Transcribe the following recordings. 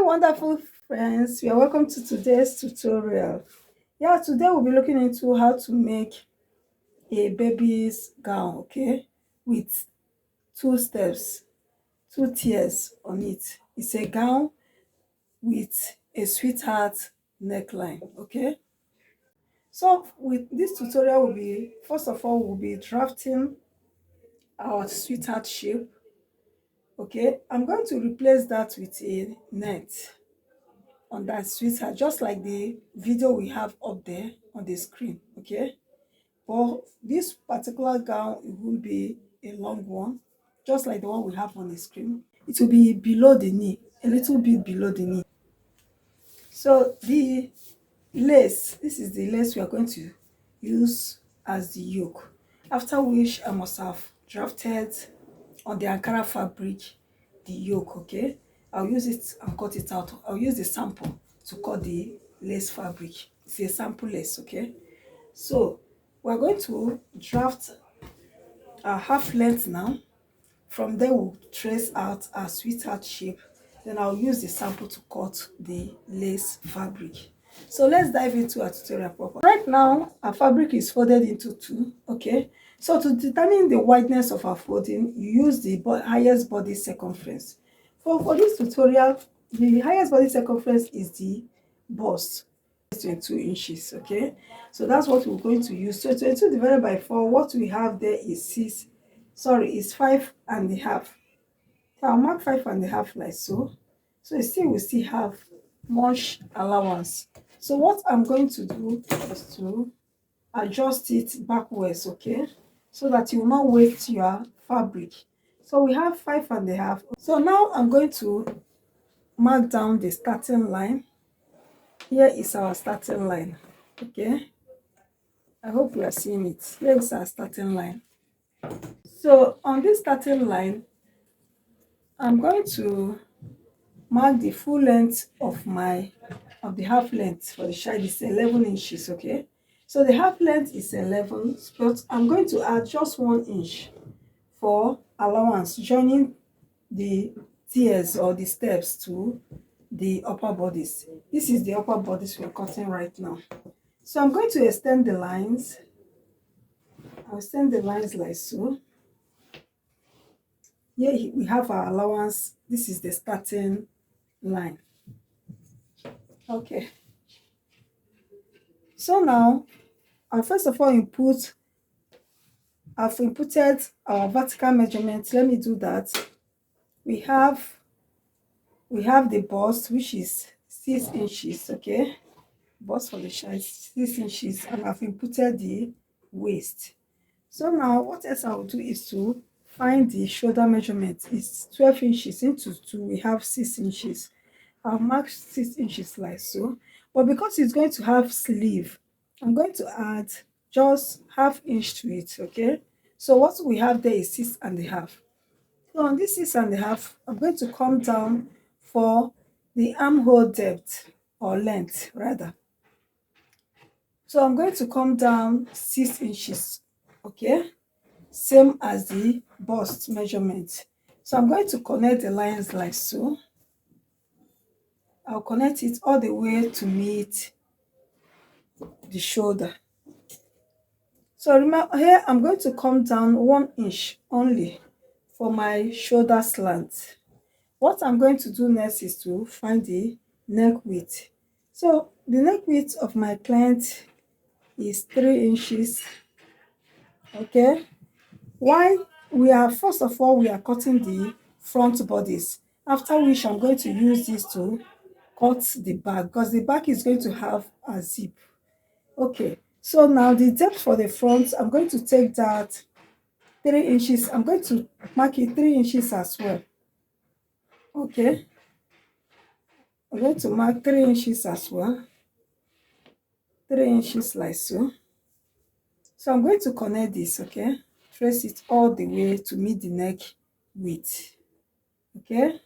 Wonderful friends, you are welcome to today's tutorial. Today we'll be looking into how to make a baby's gown, okay, with two steps, two tiers on it. It's a gown with a sweetheart neckline, okay. So with this tutorial, first of all we'll be drafting our sweetheart shape, okay. I'm going to replace that with a net on that sweetheart, just like the video we have up there on the screen, okay. But this particular gown, it will be a long one, just like the one we have on the screen. It will be below the knee, a little bit below the knee. So the lace, this is the lace we are going to use as the yoke, after which I must have drafted on the Ankara fabric the yoke, okay. I'll use it and cut it out. I'll use the sample to cut the lace fabric. It's a sample lace, okay. So we're going to draft our half length now. From there we'll trace out our sweetheart shape, then I'll use the sample to cut the lace fabric. So let's dive into our tutorial proper. Right now our fabric is folded into two, okay. So to determine the wideness of our folding, you use the highest body circumference. For this tutorial, the highest body circumference is the bust, 22 inches, okay. So that's what we're going to use. So 22 divided by 4, what we have there is 5.5. So I'll mark 5.5 like so. So we still have much allowance. So what I'm going to do is to adjust it backwards, okay, so that you will not waste your fabric. So we have 5.5. So now I'm going to mark down the starting line. Here is our starting line, okay. I hope you are seeing it. Here is our starting line. So on this starting line, I'm going to mark the full length of the half length for the child is 11 inches, okay. So the half length is 11, but I'm going to add just 1 inch for allowance, joining the tiers or the steps to the upper bodice. This is the upper bodice we're cutting right now. So I'm going to extend the lines. I'll extend the lines like so. Here we have our allowance. This is the starting line, okay. So now I'll first of all I've inputted our vertical measurement. Let me do that. We have the bust, which is 6 inches, okay. Bust for the child 6 inches, and I've inputted the waist. So now what else I will do is to find the shoulder measurement. It's 12 inches into 2, we have 6 inches. I'll mark 6 inches like so. But because it's going to have sleeve, I'm going to add just ½ inch to it, okay. So what we have there is 6.5. So on this 6.5, I'm going to come down for the armhole depth, or length rather. So I'm going to come down 6 inches, okay, same as the bust measurement. So I'm going to connect the lines like so. I'll connect it all the way to meet the shoulder. So remember, here I'm going to come down 1 inch only for my shoulder slant. What I'm going to do next is to find the neck width. So the neck width of my client is 3 inches, okay. Why? First of all, we are cutting the front bodice, after which I'm going to use this to cut the back, because the back is going to have a zip, okay. So now the depth for the front, I'm going to take that 3 inches. I'm going to mark it 3 inches as well, okay. I'm going to mark 3 inches as well, 3 inches like so. So I'm going to connect this, okay, trace it all the way to meet the neck width, okay.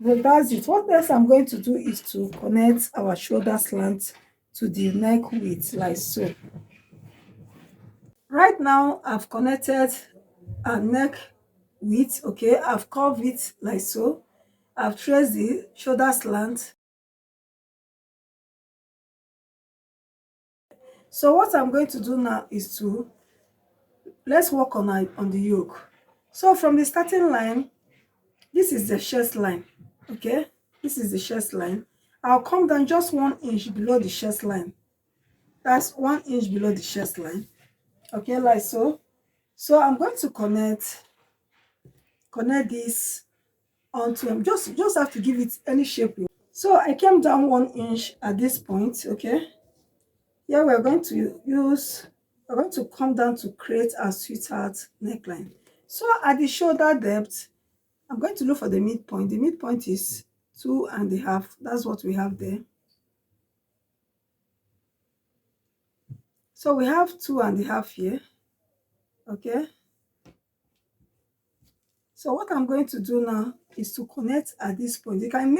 So that's it. What else I'm going to do is to connect our shoulder slant to the neck width like so. Right now I've connected a neck width, okay. I've curved it like so. I've traced the shoulder slant. So what I'm going to do now is to let's work on the yoke. So from the starting line, this is the chest line. Okay, this is the chest line. I'll come down just 1 inch below the chest line. That's 1 inch below the chest line. Okay, like so. So I'm going to connect this onto them. Just have to give it any shape you want. So I came down 1 inch at this point. Okay, here we're going to come down to create a sweetheart neckline. So at the shoulder depth, I'm going to look for the midpoint. The midpoint is 2.5. That's what we have there. So we have 2.5 here. Okay, so what I'm going to do now is to connect at this point. You can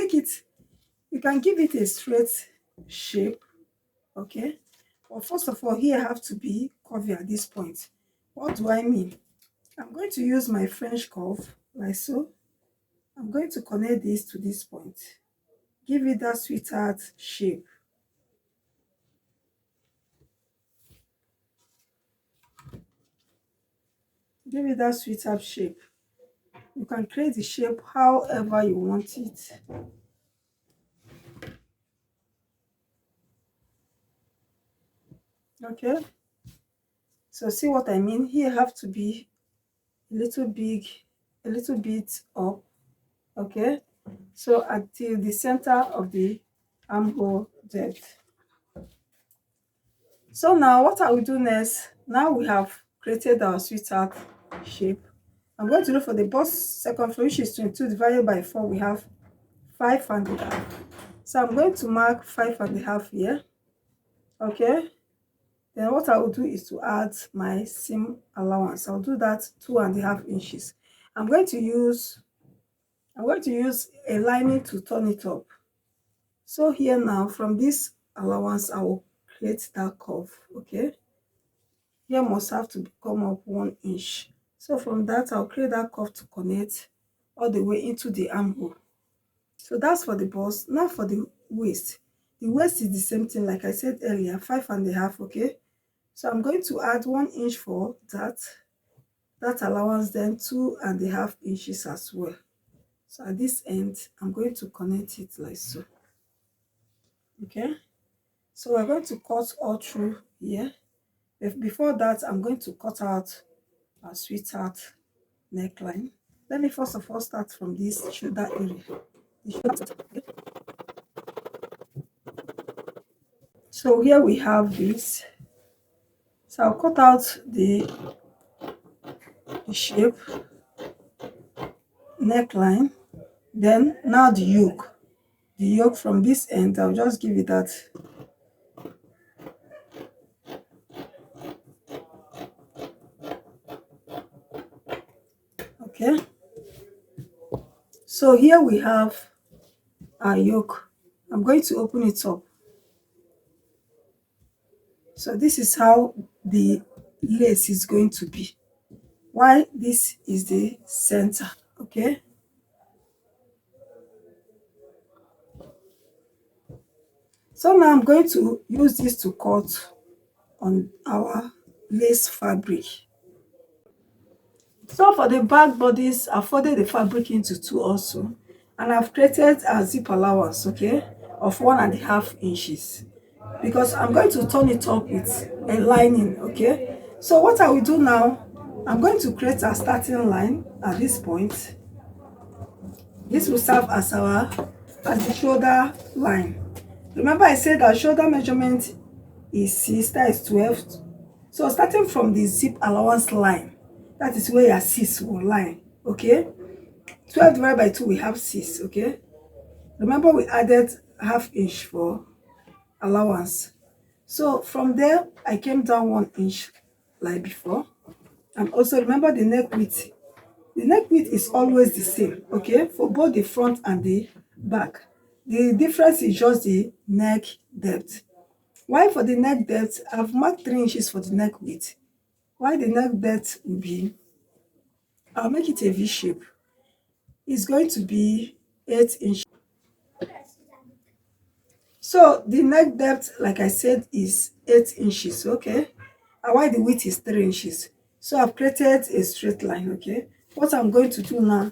give it a straight shape. Okay, but first of all, here I have to be curvy at this point. What do I mean? I'm going to use my French curve like so. I'm going to connect this to this point. Give it that sweetheart shape. Give it that sweetheart shape. You can create the shape however you want it. Okay, so see what I mean? Here have to be a little big, a little bit up. Okay, so until the center of the armhole depth. So now what I will do next, now we have created our sweetheart shape. I'm going to look for the bust circumference, which is 22 divided by 4. We have 5.5. So I'm going to mark 5.5 here. Okay, then what I will do is to add my seam allowance. I'll do that 2.5 inches. I'm going to use a lining to turn it up. So here now, from this allowance, I will create that curve. Okay, here must have to come up 1 inch. So from that, I'll create that curve to connect all the way into the armhole. So that's for the bust. Now for the waist. The waist is the same thing, like I said earlier, 5.5. Okay, so I'm going to add 1 inch for that allowance, then 2.5 inches as well. So at this end, I'm going to connect it like so. Okay, so we're going to cut all through here. But before that, I'm going to cut out a sweetheart neckline. Let me first of all start from this shoulder area. So here we have this. So I'll cut out the shape, neckline, then now the yoke. The yoke from this end, I'll just give it that. Okay, so here we have our yoke. I'm going to open it up. So this is how the lace is going to be. Why this is the center. Okay, so now I'm going to use this to cut on our lace fabric. So for the back bodice, I folded the fabric into 2 also, and I've created a zip allowance, okay, of 1.5 inches, because I'm going to turn it up with a lining. Okay, so what I will do now, I'm going to create a starting line at this point. This will serve as the shoulder line. Remember I said our shoulder measurement is 6, that is 12. So starting from the zip allowance line, that is where your 6 will line. Okay, 12 divided by 2, we have 6. Okay, remember we added ½ inch for allowance. So from there, I came down 1 inch like before. And also remember the neck width. The neck width is always the same, okay, for both the front and the back. The difference is just the neck depth. Why for the neck depth, I've marked 3 inches for the neck width. Why the neck depth will be, I'll make it a V shape. It's going to be 8 inches. So the neck depth, like I said, is 8 inches, okay? And while the width is 3 inches. So I've created a straight line, okay? What I'm going to do now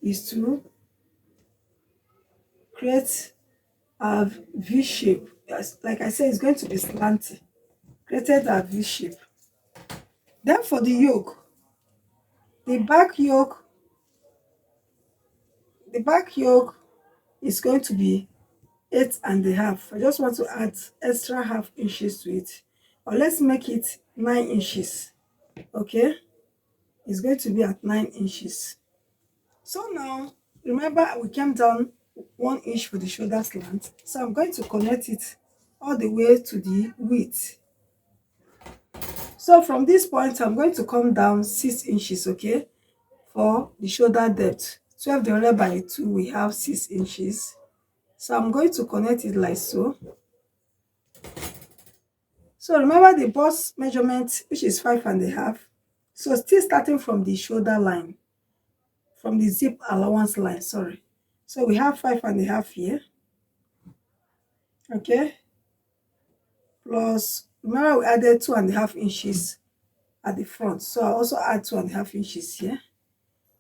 is to create a V shape. Like I said, it's going to be slanty. Created a V shape. Then for the yoke, the back yoke, the back yoke is going to be 8.5. I just want to add extra half inches to it. Or let's make it 9 inches. Okay, it's going to be at 9 inches. So now remember we came down 1 inch for the shoulder slant. So I'm going to connect it all the way to the width. So from this point I'm going to come down 6 inches, okay, for the shoulder depth. 12 divided by 2, we have 6 inches. So I'm going to connect it like so. So remember the bust measurement, which is 5.5. So still starting from the shoulder line, from the zip allowance line, sorry. So we have 5.5 here, okay? Plus, remember we added 2.5 inches at the front. So I also add 2.5 inches here.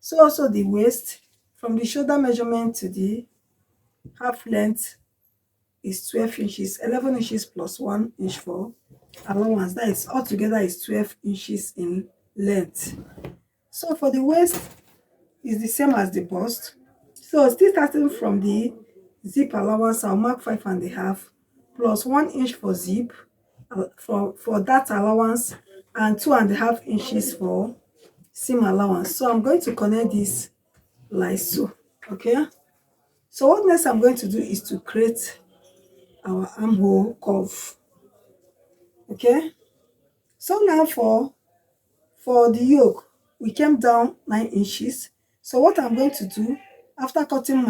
So also the waist, from the shoulder measurement to the half length is 12 inches, 11 inches plus 1 inch for allowance. That is altogether is 12 inches in length. So for the waist is the same as the bust. So still starting from the zip allowance, I'll mark 5.5 plus 1 inch for zip for that allowance and 2.5 inches for seam allowance. So I'm going to connect this like so. Okay. So what next I'm going to do is to create our armhole curve. Okay. So now for the yoke, we came down 9 inches. So what I'm going to do after cutting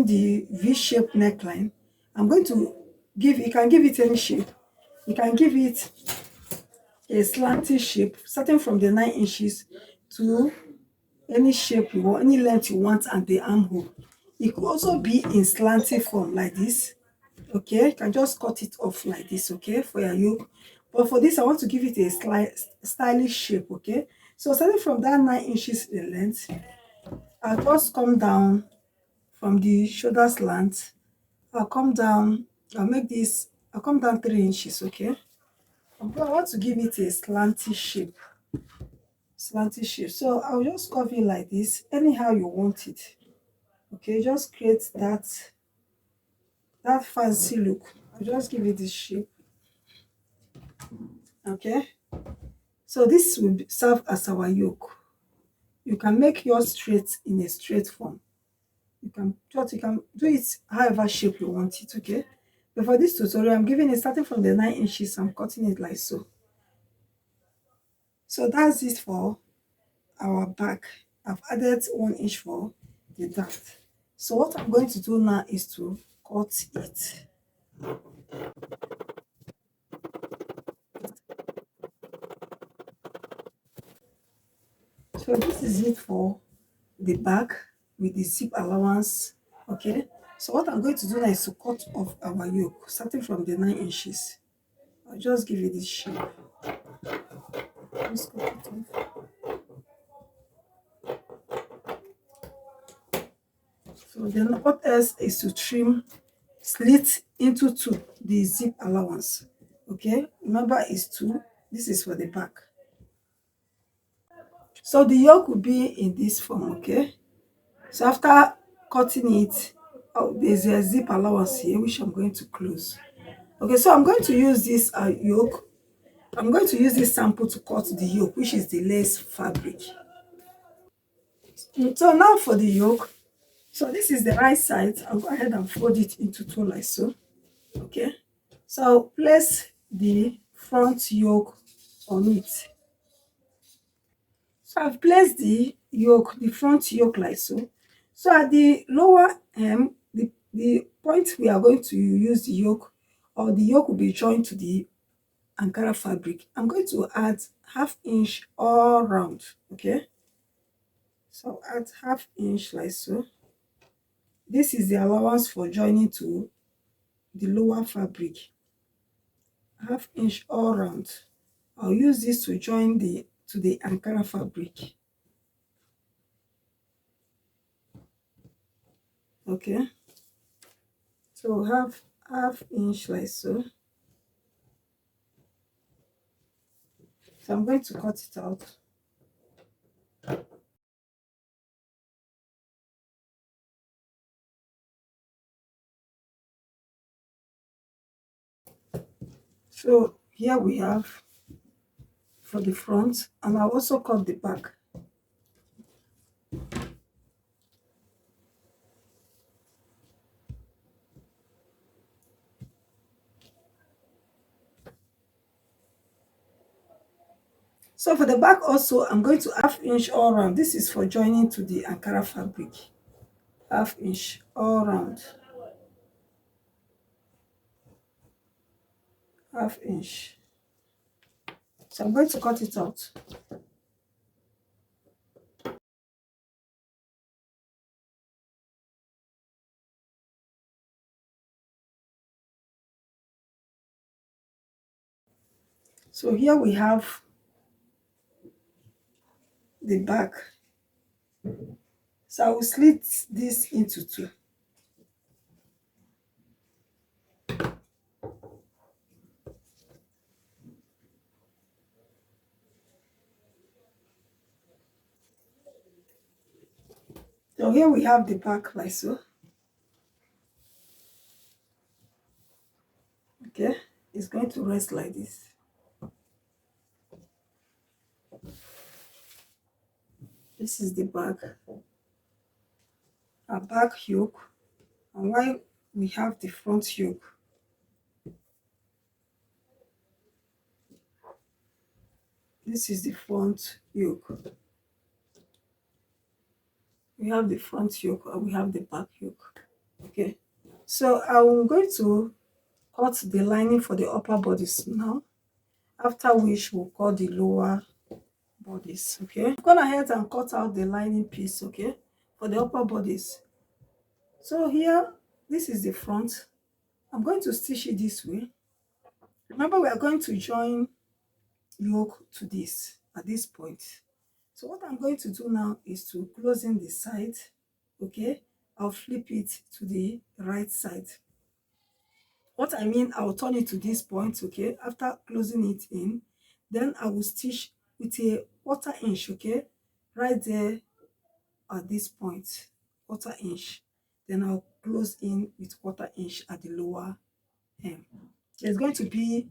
the V-shaped neckline, I'm going to you can give it any shape. You can give it a slanty shape, starting from the 9 inches to any shape you want, any length you want at the armhole. It could also be in slanty form like this. Okay, you can just cut it off like this, okay, for your yoke. But for this, I want to give it a stylish shape, okay. So starting from that 9 inches in length, I'll just come down from the shoulder slant. I'll come down, I'll come down 3 inches, okay. I want to give it a slanty shape. So I'll just curve it like this, anyhow you want it, okay. Just create that fancy look. I'll just give it this shape, okay. So this will serve as our yoke. You can make yours straight in a straight form. You can do it however shape you want it, okay. But for this tutorial, I'm giving it starting from the 9 inches. I'm cutting it like so. So that's it for our back. I've added 1 inch for the dart. So what I'm going to do now is to cut it. So this is it for the back with the zip allowance, okay. So what I'm going to do now is to cut off our yoke starting from the 9 inches. I'll just give it this shape. Just cut it off. So then what else is to trim, slit into 2 the zip allowance, okay. Remember it's 2. This is for the back. So the yoke will be in this form, okay. So after cutting it, there's a zip allowance here which I'm going to close. Okay, so I'm going to use this yoke. I'm going to use this sample to cut the yoke, which is the lace fabric. So now for the yoke. So this is the right side. I'll go ahead and fold it into 2 like so. Okay. So I'll place the front yoke on it. So I've placed the front yoke like so. So at the lower hem, the point we are going to use the yoke, or the yoke will be joined to the Ankara fabric. I'm going to add ½ inch all round, okay. So add ½ inch like so. This is the allowance for joining to the lower fabric. Half inch all round. I'll use this to join to the Ankara fabric. Okay, so half inch like so. So I'm going to cut it out. So here we have for the front, and I'll also cut the back. So for the back also, I'm going to half inch all round. This is for joining to the Ankara fabric. Half inch all round. Half inch. So I'm going to cut it out. So here we have the back. So I will slit this into two. So here we have the back like so. Okay, it's going to rest like this. This is the back. A back yoke, and while we have the front yoke. This is the front yoke. We have the front yoke and we have the back yoke. Okay, so I'm going to cut the lining for the upper bodice now, after which we'll cut the lower bodice. Okay, I've gone ahead and cut out the lining piece, okay, for the upper bodice. So here, this is the front. I'm going to stitch it this way. Remember, we are going to join yoke to this at this point. So what I'm going to do now is to close in the side. Okay, I'll flip it to the right side. What I mean, I'll turn it to this point. Okay, after closing it in, then I will stitch with a 1/4 inch. Okay, right there at this point, 1/4 inch. Then I'll close in with 1/4 inch at the lower hem. There's going to be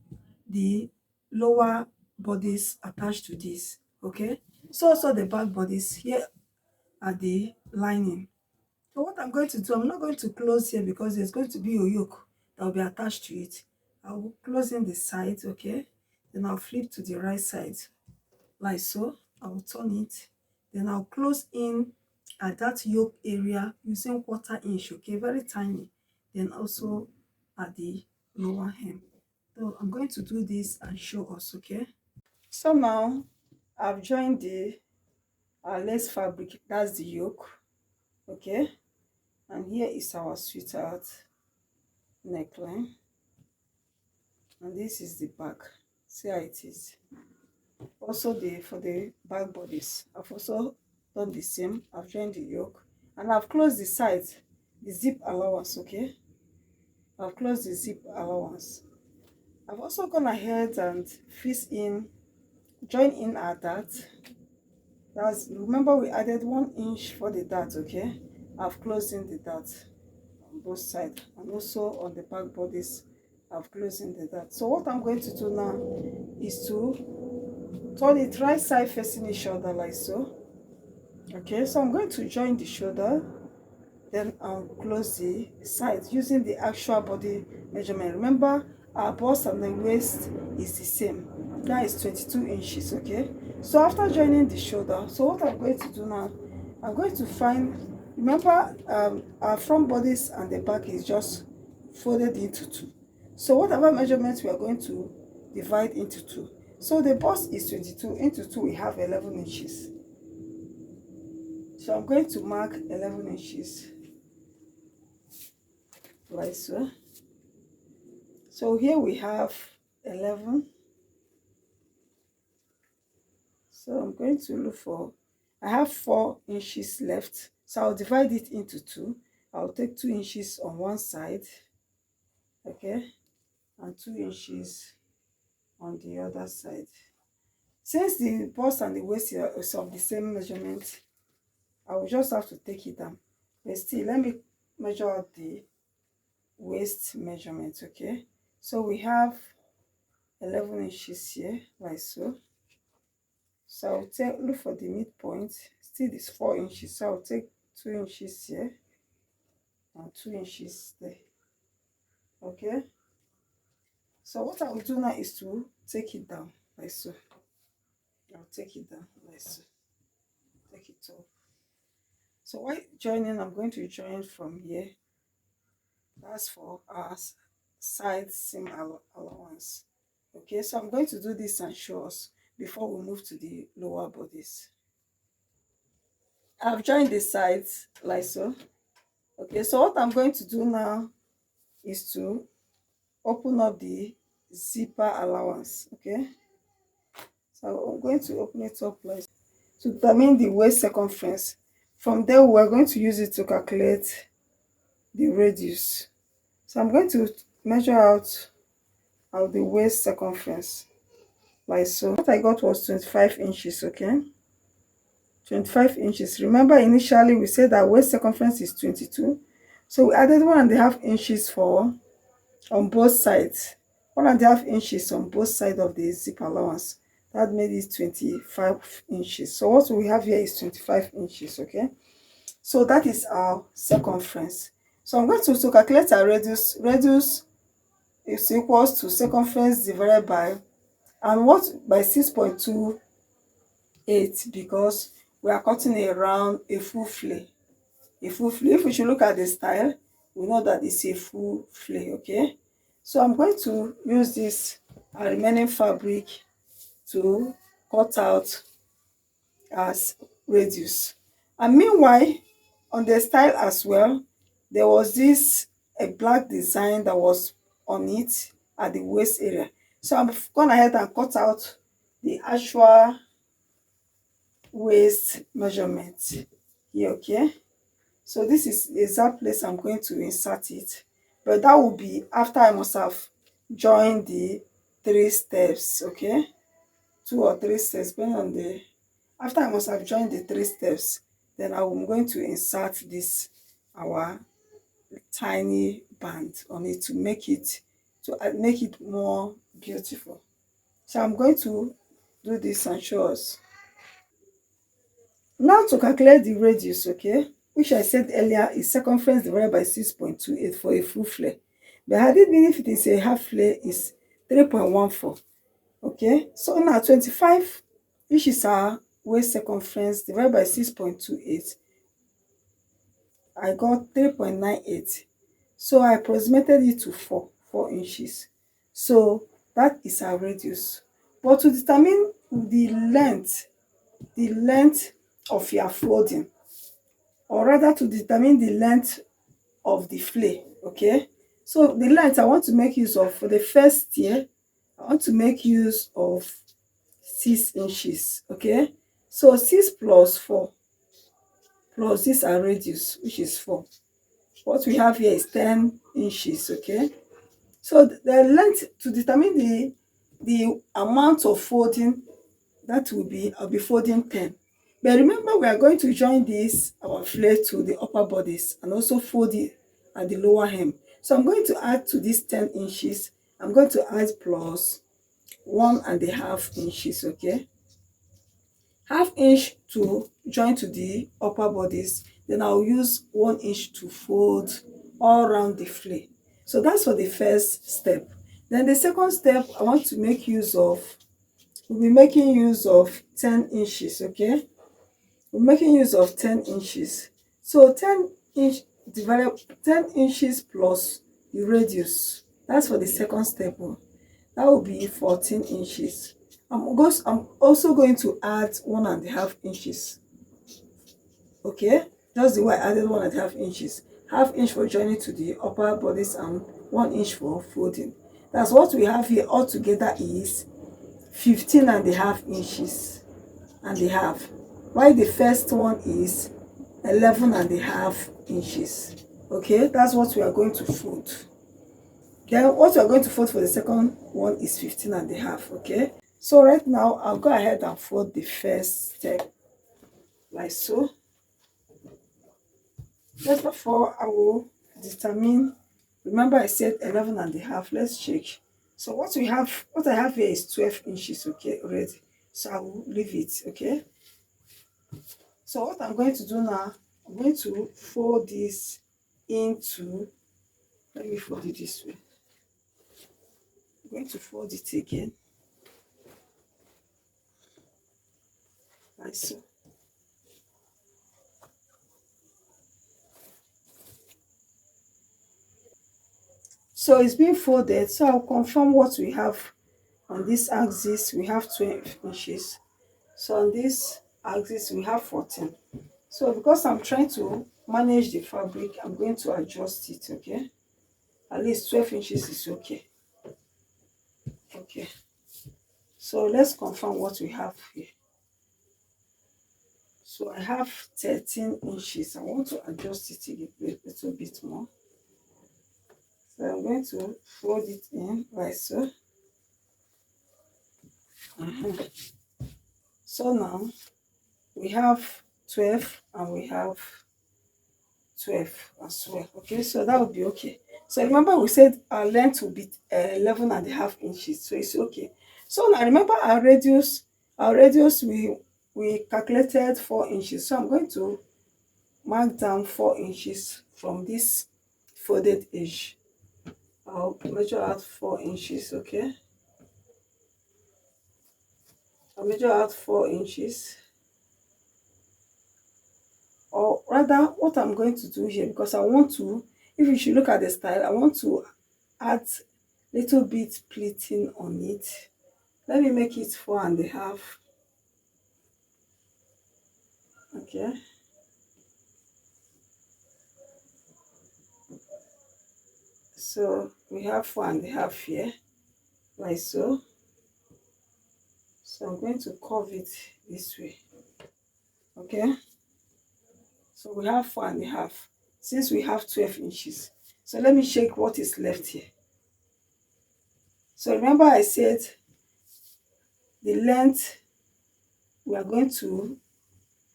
the lower bodice attached to this. Okay, so also the back bodice here at the lining. So what I'm going to do, I'm not going to close here because there's going to be a yoke that will be attached to it. I will close in the side, okay, then I'll flip to the right side like so. I will turn it, then I'll close in at that yoke area using 1/4 inch, okay, very tiny, then also at the lower hem. So I'm going to do this and show us, okay. So now I've joined the lace fabric, that's the yoke, okay, and here is our sweetheart neckline, and this is the back. See how it is. Also for the back bodice, I've also done the same. I've joined the yoke and I've closed the sides, the zip allowance, okay. I've closed the zip allowance. I've also gone ahead and join in our dart. Remember we added 1 inch for the dart, okay. I've closed in the dart on both sides, and also on the back bodice I've closed in the dart. So what I'm going to do now is to turn it right side facing each other like so. Okay, so I'm going to join the shoulder, then I'll close the sides using the actual body measurement. Remember, our bust and the waist is the same. That is 22 inches, okay. So after joining the shoulder, so what I'm going to do now, I'm going to remember, our front bodice and the back is just folded into two. So whatever measurements we are going to divide into two. So the bust is 22, into 2 we have 11 inches. So I'm going to mark 11 inches. like so. So here we have 11. So I'm going to look for, I have 4 inches left, so I'll divide it into 2. I'll take 2 inches on one side, okay, and 2 inches on the other side. Since the bust and the waist is of the same measurement, I will just have to take it down. But still, let me measure out the waist measurement, okay. So we have 11 inches here, like so. So I'll take, look for the midpoint. Still is 4 inches, so I'll take 2 inches here and 2 inches there, okay. So what I will do now is to take it down like so. I'll take it down like so, take it up. So while joining, I'm going to join from here. That's for our side seam allowance, okay. So I'm going to do this and show us before we move to the lower bodice. I've joined the sides like so, okay. So what I'm going to do now is to open up the zipper allowance, okay. So I'm going to open it up like to determine the waist circumference. From there, we're going to use it to calculate the radius. So I'm going to measure out the waist circumference like so. What I got was 25 inches, okay. 25 inches. Remember, initially we said that waist circumference is 22, so we added 1.5 inches for on both sides, 1.5 inches on both sides of the zip allowance. That made it 25 inches. So what we have here is 25 inches, okay. So that is our circumference. So I'm going to calculate our radius. Radius is equals to circumference divided by, and what, by 6.28, because we are cutting around a full flay. A full flay. If we should look at the style, we know that it's a full flay, okay. So I'm going to use this remaining fabric to cut out as radius. And meanwhile, on the style as well, there was this a black design that was on it at the waist area. So I've gone ahead and cut out the actual waist measurement here, okay. So this is the exact place I'm going to insert it, but that will be after I must have joined the 3 steps, okay. 2 or 3 steps, depending on the, after I must have joined the 3 steps, then I'm going to insert this our tiny band on it to make it more beautiful. So I'm going to do this and show us. Now to calculate the radius, okay, which I said earlier is circumference divided by 6.28 for a full flare. But had it been if it is a half flare, is 3.14. Okay, so now 25, which is our waist circumference, divided by 6.28, I got 3.98. So I approximated it to 4 inches. So that is our radius. But to determine the length of your folding, or rather to determine the length of the flay, okay. So the length I want to make use of for the first tier, I want to make use of 6 inches, okay. So 6 plus 4 plus this our radius, which is 4. What we have here is 10 inches, okay. So the length to determine the amount of folding, that will be, I'll be folding 10. But remember, we are going to join this our flare to the upper bodice and also fold it at the lower hem. So I'm going to add to this 10 inches. I'm going to add plus 1.5 inches, okay. Half inch to join to the upper bodice. Then I'll use 1 inch to fold all around the flare. So that's for the first step. Then the second step, I want to make use of, we'll be making use of 10 inches, okay. We're making use of 10 inches. So 10 inches plus the radius. That's for the second step. That will be 14 inches. I'm also going to add 1.5 inches. Okay, just the way I added 1.5 inches. half inch for joining to the upper bodice and 1 inch for folding. That's what we have here altogether is 15.5 inches and a half, while the first one is 11.5 inches. Okay, that's what we are going to fold. Then what we are going to fold for the second one is 15.5. Okay, so right now I'll go ahead and fold the first step like so. Just before I will determine, remember I said 11.5. Let's check. So what I have here is 12 inches, okay, already. So I will leave it, okay. So what I'm going to do now, I'm going to fold this into, let me fold it this way. I'm going to fold it again, like so. So it's being folded, so I'll confirm what we have on this axis. We have 12 inches. So on this axis we have 14. So because I'm trying to manage the fabric, I'm going to adjust it, okay? At least 12 inches is okay. Okay. So let's confirm what we have here. So I have 13 inches. I want to adjust it a little bit more. So I'm going to fold it in like so. So now we have 12 and we have 12 as well. Okay, so that will be okay. So remember we said our length will be 11.5 inches, so it's okay. So now remember our radius we calculated 4 inches. So I'm going to mark down 4 inches from this folded edge. I'll measure out 4 inches, okay? I'll measure out 4 inches. Or rather, what I'm going to do here, because I want to, if you should look at the style, I want to add little bit pleating on it. Let me make it 4.5. Okay. So we have 4.5 here, like so. So I'm going to curve it this way. Okay. So we have 4.5 since we have 12 inches. So let me check what is left here. So remember I said the length we are going to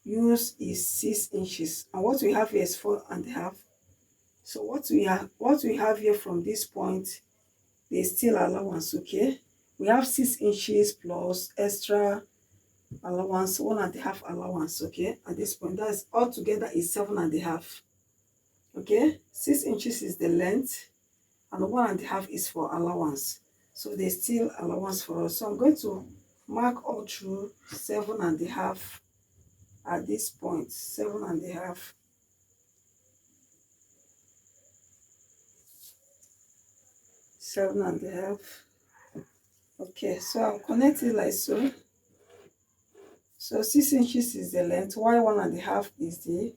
use is 6 inches, and what we have here is 4.5. So what we have here from this point, there's still allowance, okay? We have 6 inches plus extra allowance, 1.5 allowance, okay? At this point, that's altogether is 7.5. Okay, 6 inches is the length and 1.5 is for allowance. So there's still allowance for us. So I'm going to mark all through 7.5 at this point. 7.5. Seven and a half. Okay, so I'll connect it like so. So 6 inches is the length, while 1.5 is the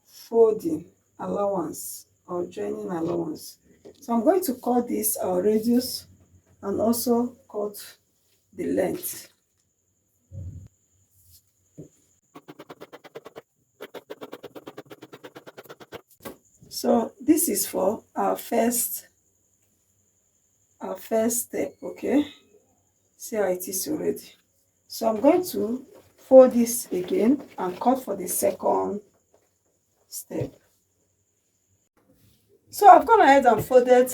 folding allowance or joining allowance. So I'm going to cut this radius and also cut the length. So this is for our first step, okay? See how it is already. So I'm going to fold this again and cut for the second step. So I've gone ahead and folded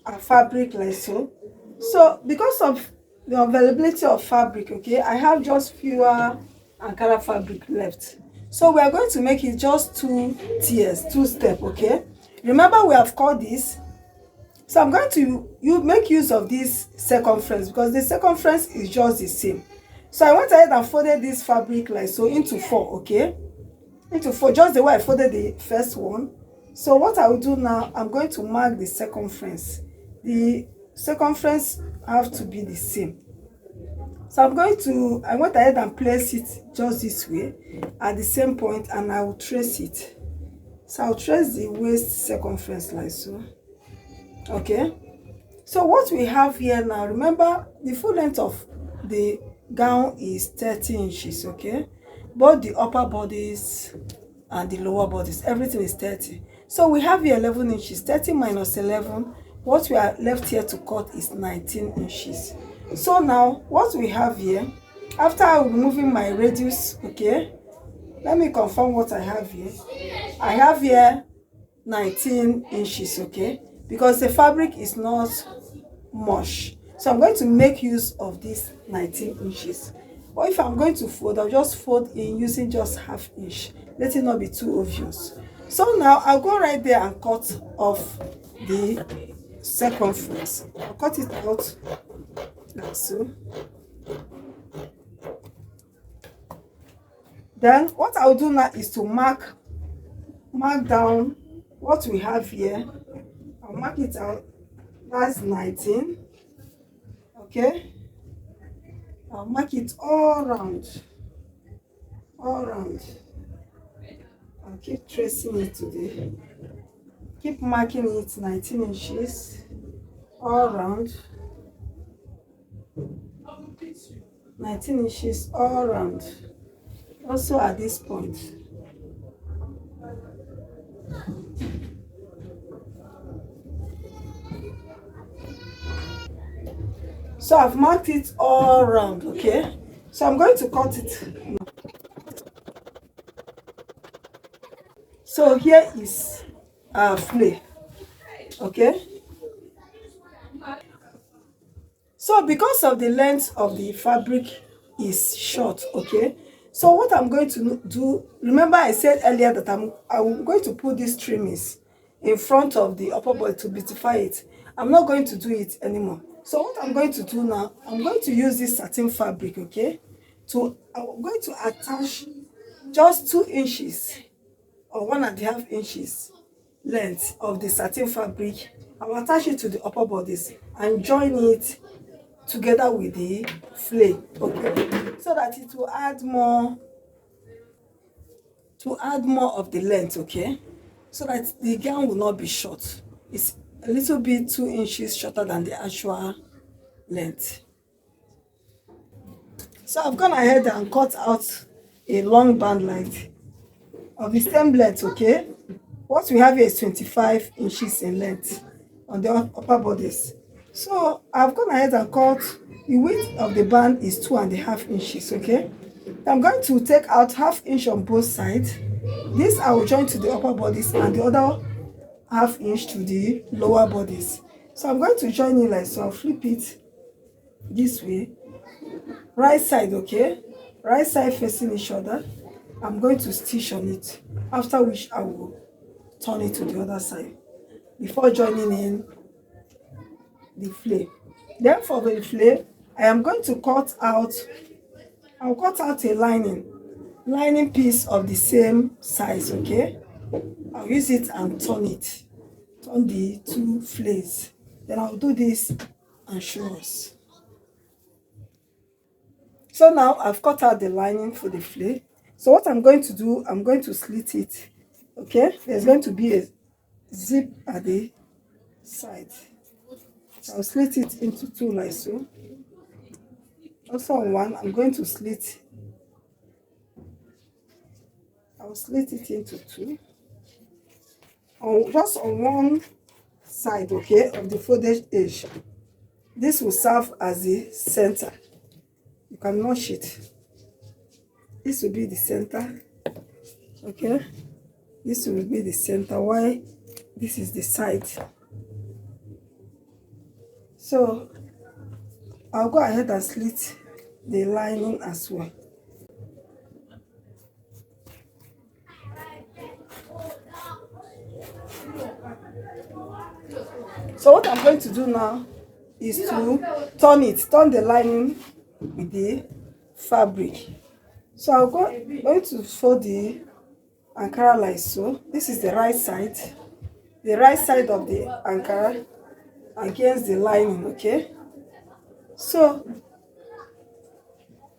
our fabric like so. So because of the availability of fabric, okay, I have just fewer Ankara fabric left. So we are going to make it just 2 tiers, 2 steps, okay? Remember we have cut this. So I'm going to make use of this circumference because the circumference is just the same. So I went ahead and folded this fabric like so into 4, okay? Into 4, just the way I folded the first one. So what I will do now, I'm going to mark the circumference. The circumference have to be the same. So I went ahead and place it just this way at the same point, and I will trace it. So I'll trace the waist circumference like so. Okay, so what we have here now, remember the full length of the gown is 30 inches. Okay, both the upper bodice and the lower bodice, everything is 30. So we have here 11 inches. 30 minus 11, what we are left here to cut is 19 inches. So now what we have here, after removing my radius, okay, let me confirm what I have here. I have here 19 inches, okay, because the fabric is not much, so I'm going to make use of this 19 inches. Or if I'm going to fold, I'll just fold in using just half inch. Let it not be too obvious. So now I'll go right there and cut off the circumference. I'll cut it out like so. Then what I'll do now is to mark down what we have here. I'll mark it out. That's 19. Okay, I'll mark it all around. I'll keep tracing it today. Keep marking it 19 inches all around. 19 inches all around. Also at this point. So I've marked it all around, okay? So I'm going to cut it. So here is our flay, okay? So because of the length of the fabric is short, okay? So what I'm going to do, remember I said earlier that I'm going to put these trimmings in front of the upper body to beautify it. I'm not going to do it anymore. So what I'm going to do now, I'm going to use this satin fabric, okay? I'm going to attach just 2 inches or 1.5 inches length of the satin fabric. I'll attach it to the upper bodice and join it together with the flay, okay, so that it will add more of the length, okay, so that the gown will not be short. It's a little bit 2 inches shorter than the actual length. So I've gone ahead and cut out a long band like of the same length, okay. What we have here is 25 inches in length on the upper bodice. So I've gone ahead and cut the width of the band is 2.5 inches, okay. I'm going to take out half inch on both sides. This I will join to the upper bodice and the other half inch to the lower bodice. So I'm going to join it like so. I'll flip it this way, right side, okay, right side facing each other. I'm going to stitch on it, after which I will turn it to the other side before joining in the flay. Then for the flay, I am going to cut out, I'll cut out a lining piece of the same size, okay. I'll use it and turn the 2 flays. Then I'll do this and show us. So now I've cut out the lining for the flay. So what I'm going to do, I'm going to slit it, okay. There's going to be a zip at the side. So I'll slit it into 2 like so. Also on one, I'm going to slit. I'll slit it into 2. Just on one side, okay, of the folded edge. This will serve as the center. You can notch it. This will be the center, okay. This will be the center, while this is the side. So I'll go ahead and slit the lining as well. So what I'm going to do now is to turn the lining with the fabric. So I'm going to fold the Ankara like so. This is the right side of the Ankara against the lining, okay. So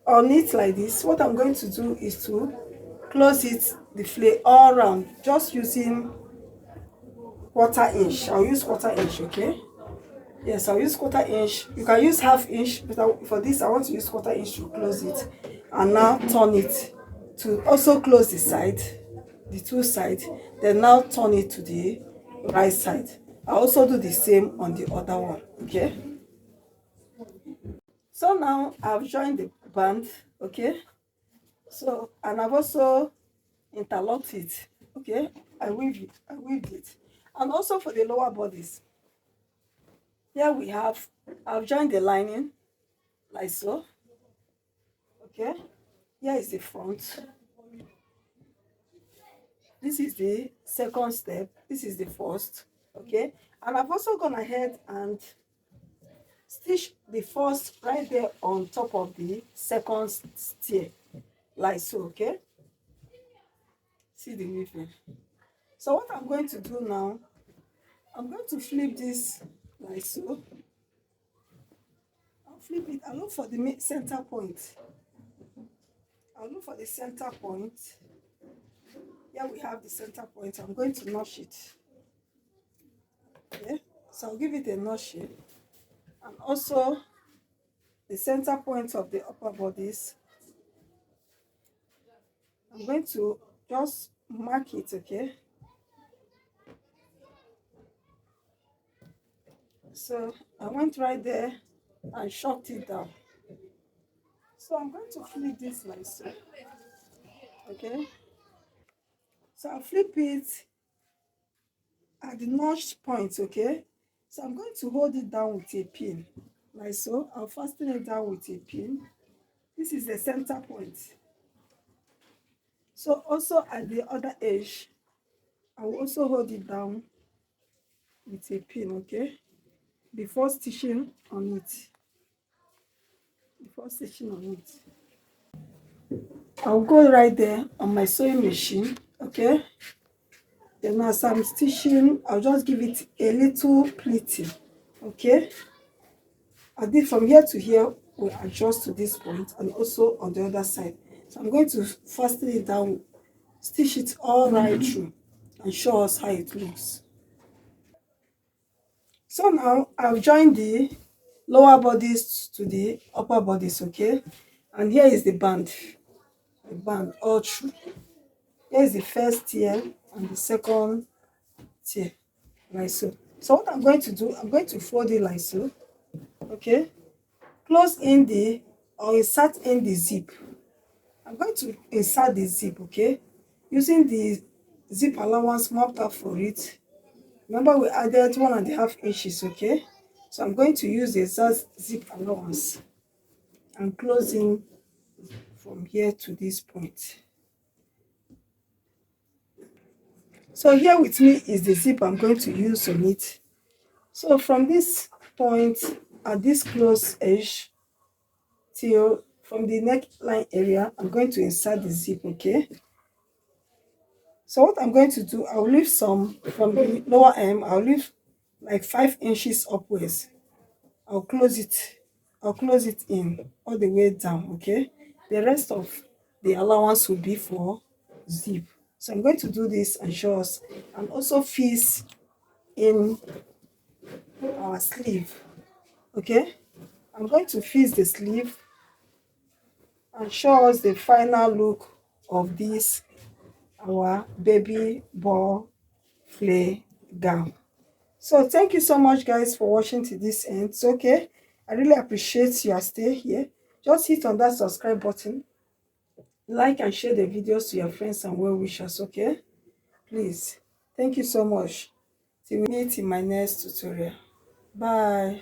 on it like this, what I'm going to do is to close it, the flay all around, just using 1/4 inch. I'll use 1/4 inch, okay? Yes, I'll use 1/4 inch. You can use 1/2 inch, but for this I want to use 1/4 inch to close it. And now turn it to also close the side, the two sides. Then now turn it to the right side. I also do the same on the other one, okay? So now I've joined the band, okay? So, and I've also interlocked it, okay? I weaved it. And also for the lower bodies, here we have, I've joined the lining like so, okay? Here is the front. This is the second step. This is the first, okay? And I've also gone ahead and stitch the first right there on top of the second tier, like so, okay? See the weaving. So what I'm going to do now, I'm going to flip this like so. I'll flip it. I'll look for the center point. I'll look for the center point. Here we have the center point. I'm going to notch it. Okay, so I'll give it a notch, and also the center point of the upper bodice. I'm going to just mark it, okay? So I went right there and chopped it down. So I'm going to flip this like so, okay? So I'll flip it at the notched point, okay? So I'm going to hold it down with a pin, like so. I'll fasten it down with a pin. This is the center point. So also at the other edge, I will also hold it down with a pin, okay? Before stitching on it. Before stitching on it. I'll go right there on my sewing machine, okay? Then as I'm stitching, I'll just give it a little pleating, okay? I did from here to here, we'll adjust to this point and also on the other side. So I'm going to fasten it down, stitch it all right through and show us how it looks. So now I've joined the lower bodice to the upper bodice, okay? And here is the band all through. Here is the first tier and the second tier, like so. So what I'm going to do, I'm going to fold it like so, okay? Close in the, or insert in the zip. I'm going to insert the zip, okay? Using the zip allowance marked up for it. Remember we added 1.5 inches, okay? So I'm going to use the exact zip allowance and closing from here to this point. So here with me is the zip I'm going to use on it. So from this point at this close edge till from the neckline area, I'm going to insert the zip, okay? So what I'm going to do, I'll leave some from the lower hem, I'll leave like 5 inches upwards. I'll close it in all the way down, okay? The rest of the allowance will be for zip. So I'm going to do this and show us, and also fix in our sleeve, okay? I'm going to fix the sleeve and show us the final look of this our baby ball flay gown. So thank you so much guys for watching to this end. It's okay, I really appreciate your stay here. Just hit on that subscribe button, like and share the videos to your friends and well wishers, okay? Please, thank you so much. Till we meet in my next tutorial. Bye.